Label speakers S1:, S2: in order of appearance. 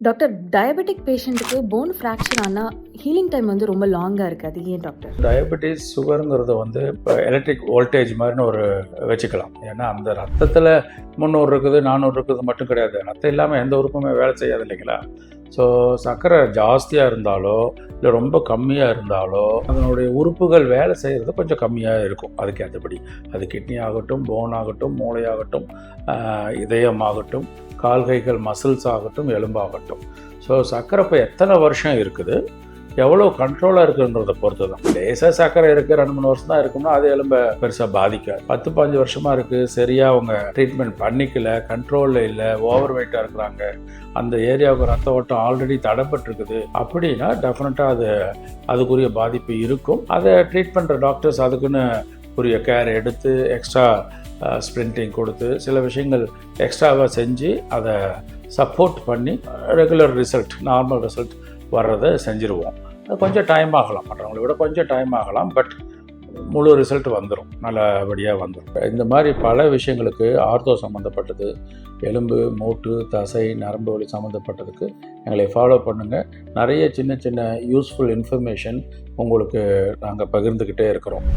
S1: Doctor, diabetic பேஷண்ட்டுக்கு phone fracture ஆனா healing time வந்து ரொம்ப லாங்கா இருக்கு. அது ஏன் டாக்டர்?
S2: டயபெட்டிஸ் சுகருங்கிறது வந்து இப்போ எலக்ட்ரிக் வோல்டேஜ் மாதிரின்னு ஒரு வச்சுக்கலாம். ஏன்னா அந்த ரத்தத்தில் 300 இருக்குது 400 இருக்குது மட்டும் கிடையாது. ரத்தம் இல்லாமல் எந்த உறுப்புமே வேலை செய்யாது இல்லைங்களா? ஸோ சர்க்கரை ஜாஸ்தியாக இருந்தாலோ இல்லை ரொம்ப கம்மியாக இருந்தாலோ அதனுடைய உறுப்புகள் வேலை செய்கிறது கொஞ்சம் கம்மியாக இருக்கும். அதுக்கேற்றபடி அது கிட்னி ஆகட்டும், போன் ஆகட்டும், மூளையாகட்டும், இதயமாகட்டும், கால் கைகள் மசில்ஸ் ஆகட்டும், எலும்பாகட்டும். ஸோ சர்க்கரை இப்போ எத்தனை வருஷம் இருக்குது, எவ்வளோ கண்ட்ரோலாக இருக்குன்றதை பொறுத்து தான். லேசாக சர்க்கரை இருக்குது 2-3 வருஷம் தான் இருக்கும்னா அது எலும்பை பெருசாக பாதிக்காது. 10-15 வருஷமாக இருக்குது, சரியாக அவங்க ட்ரீட்மெண்ட் பண்ணிக்கல, கண்ட்ரோலில் இல்லை, ஓவர் வெயிட்டாக இருக்கிறாங்க, அந்த ஏரியாவுக்கு ரத்த ஓட்டம் ஆல்ரெடி தடைப்பட்டிருக்குது அப்படின்னா டெஃபினட்டாக அதுக்குரிய பாதிப்பு இருக்கும். அதை ட்ரீட் பண்ணுற டாக்டர்ஸ் அதுக்குன்னு உரிய கேர் எடுத்து எக்ஸ்ட்ரா ஸ்ப்ரிண்டிங் கொடுத்து சில விஷயங்கள் எக்ஸ்ட்ராவாக செஞ்சு அதை சப்போர்ட் பண்ணி ரெகுலர் ரிசல்ட், நார்மல் ரிசல்ட் வர்றதை செஞ்சுருவோம். அது கொஞ்சம் டைம் ஆகலாம், மற்றவங்களை விட கொஞ்சம் டைம் ஆகலாம், பட் முழு ரிசல்ட் வந்துடும், நல்லபடியாக வந்துடும். இந்த மாதிரி பல விஷயங்களுக்கு ஆர்த்தோ சம்மந்தப்பட்டது, எலும்பு, மூட்டு, தசை, நரம்பு வலி சம்மந்தப்பட்டதுக்கு எங்களை ஃபாலோ பண்ணுங்கள். நிறைய சின்ன சின்ன யூஸ்ஃபுல் இன்ஃபர்மேஷன் உங்களுக்கு நாங்கள் பகிர்ந்துக்கிட்டே இருக்கிறோம்.